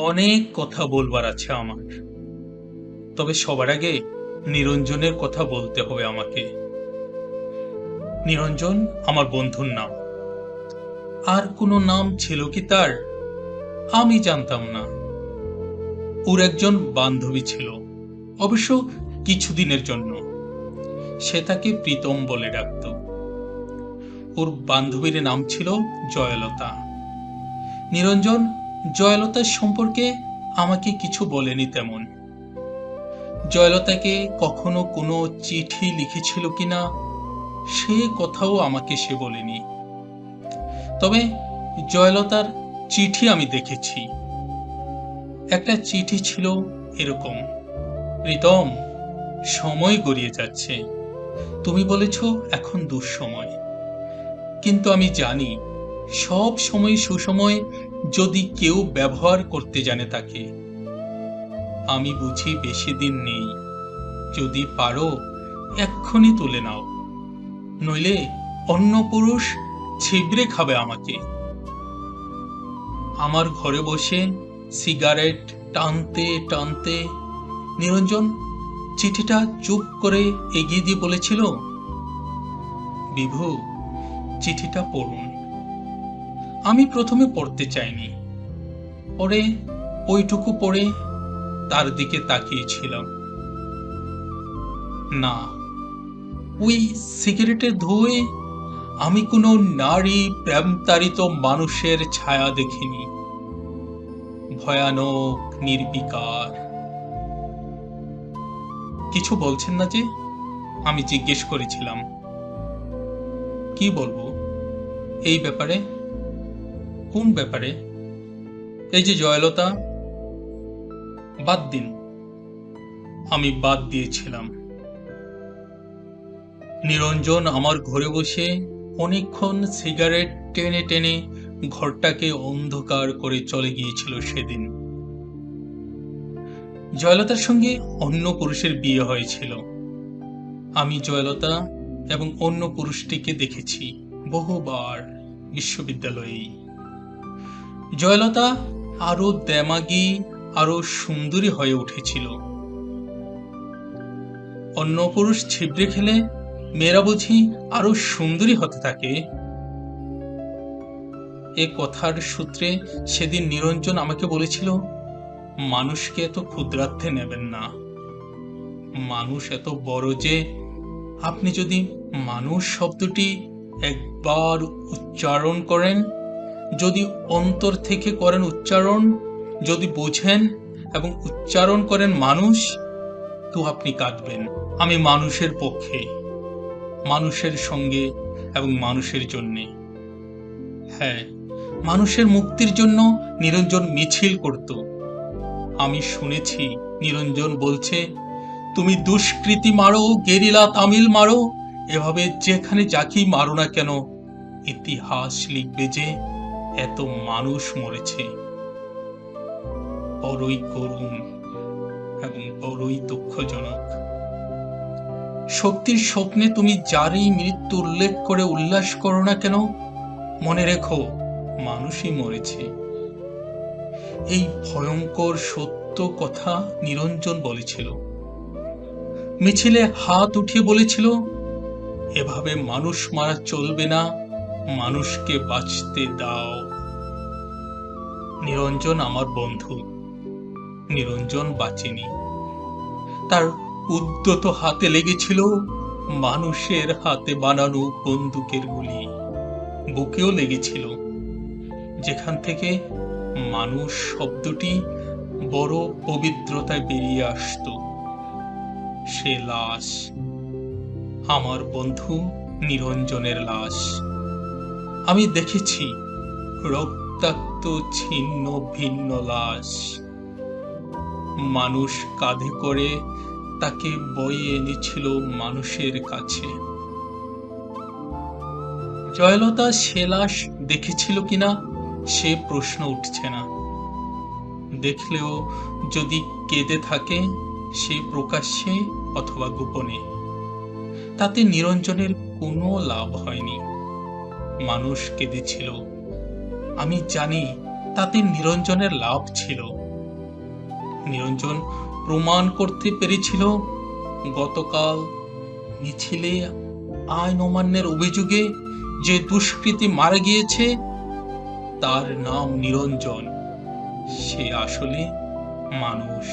অনেক কথা বলবার আছে আমার। তবে সবার আগে নিরঞ্জনের কথা বলতে হবে আমাকে। নিরঞ্জন আমার বন্ধুর নাম। আর কোনো নাম ছিল কি তার? আমি জানতাম না। ওর একজন বান্ধবী ছিল, অবশ্য কিছুদিনের জন্য। সে তাকে প্রীতম বলে ডাকত। ওর বান্ধবীর নাম ছিল জয়লতা। নিরঞ্জন জয়লতার সম্পর্কে আমাকে কিছু বলেনি তেমন। জয়লতাকে কখনো কোনো চিঠি লিখেছিল কিনা সে কথাও আমাকে সে বলেনি। তবে জয়লতার চিঠি আমি দেখেছি। একটা চিঠি ছিল এরকম: প্রীতম, সময় গড়িয়ে যাচ্ছে। তুমি বলেছ এখন দুঃসময়, কিন্তু আমি জানি সব সময় সুসময় যদি কেউ ব্যবহার করতে জানে তাকে। আমি বুঝি বেশি দিন নেই। যদি পারো এক্ষুনি তুলে নাও, নইলে অন্য পুরুষ ছিবড়ে খাবে আমাকে। আমার ঘরে বসে সিগারেট টানতে টানতে নিরঞ্জন চিঠিটা চুপ করে এগিয়ে দিয়ে বলেছিল, বিভু, চিঠিটা পড়ুন। আমি প্রথমে পড়তে চাইনি, পরে ওইটুকু পড়ে তার দিকে তাকিয়েছিলাম। না, ওই সিগারেটের ধোঁয়ে আমি কোনো নারী প্রেমতাড়িত মানুষের ছায়া দেখিনি। ভয়ানক, নির্বিকার। কিছু বলছেন না যে? আমি জিজ্ঞেস করেছিলাম। কি বলবো এই ব্যাপারে? কোন ব্যাপারে? এই যে জয়লতা। বাদ দিন। আমি বাদ দিয়েছিলাম। নিরঞ্জন আমার ঘরে বসে অনেকক্ষণ সিগারেট টেনে টেনে ঘরটাকে অন্ধকার করে চলে গিয়েছিল সেদিন। জয়লতার সঙ্গে অন্য পুরুষের বিয়ে হয়েছিল। আমি জয়লতা এবং অন্য পুরুষটিকে দেখেছি বহুবার বিশ্ববিদ্যালয়েই। জয়লতা আরো দেমাগী, আরো সুন্দরী হয়ে উঠেছিল। অন্য পুরুষ ছিবড়ে খেলে মেয়েরা বুঝি আরো সুন্দরী হতে থাকে। এ কথার সূত্রে সেদিন নিরঞ্জন আমাকে বলেছিল, মানুষকে এত ক্ষুদ্রার্থে নেবেন না। মানুষ এত বড় যে আপনি যদি মানুষ শব্দটি একবার উচ্চারণ করেন, যদি অন্তর থেকে করেন উচ্চারণ, যদি বোঝেন এবং উচ্চারণ করেন মানুষ, তো আপনি কাঁদবেন। আমি মানুষের পক্ষে, মানুষের সঙ্গে এবং মানুষের জন্যে। হ্যাঁ, মানুষের মুক্তির জন্য নিরঞ্জন মিছিল করত। আমি শুনেছি নিরঞ্জন বলছে, তুমি দুষ্কৃতী মারো, গেরিলা তামিল মারো, এভাবে যেখানে যাকেই মারো না কেন, ইতিহাস লিখবে যে এত মানুষ মরেছে। বড়ই করুণ এবং বড়ই দুঃখজনক। শক্তির স্বপ্নে তুমি যারই মৃত্যু উল্লেখ করে উল্লাস করো না কেন, মনে রেখো মানুষই মরেছে। এই ভয়ঙ্কর সত্য কথা নিরঞ্জন বলেছিল। মিছিলে হাত উঠিয়ে বলেছিল, এভাবে মানুষ মারা চলবে না, মানুষকে বাঁচতে দাও। নিরঞ্জন আমার বন্ধু। নিরঞ্জন বাঁচেনি। তার উদ্যত হাতে লেগেছিল মানুষের হাতে বানানো বন্দুকের গুলি। বুকেও লেগেছিল, যেখান থেকে মানুষ শব্দটি বড় পবিত্রতায় বেরিয়ে আসত। সে লাশ, আমার বন্ধু নিরঞ্জনের লাশ। আমি দেখেছি রক্তাক্ত ছিন্ন ভিন্ন লাশ। মানুষ কাঁধে করে তাকে বয়ে এনেছিল মানুষের কাছে। জয়লতা সে লাশ দেখেছিল কিনা সে প্রশ্ন উঠছে না। দেখলেও যদি কেঁদে থাকে, সে প্রকাশ্যে অথবা গোপনে, তাতে নিরঞ্জনের কোনো লাভ হয়নি। মানুষ কেঁদেছিল, আমি জানি তাতে নিরঞ্জনের লাভ ছিল। নিরঞ্জন প্রমাণ করতে পেরেছিল গতকাল মিছিলে আইন অমান্যের অভিযোগে যে দুষ্কৃতী মারা গিয়েছে তার নাম নিরঞ্জন। সে আসলে মানুষ।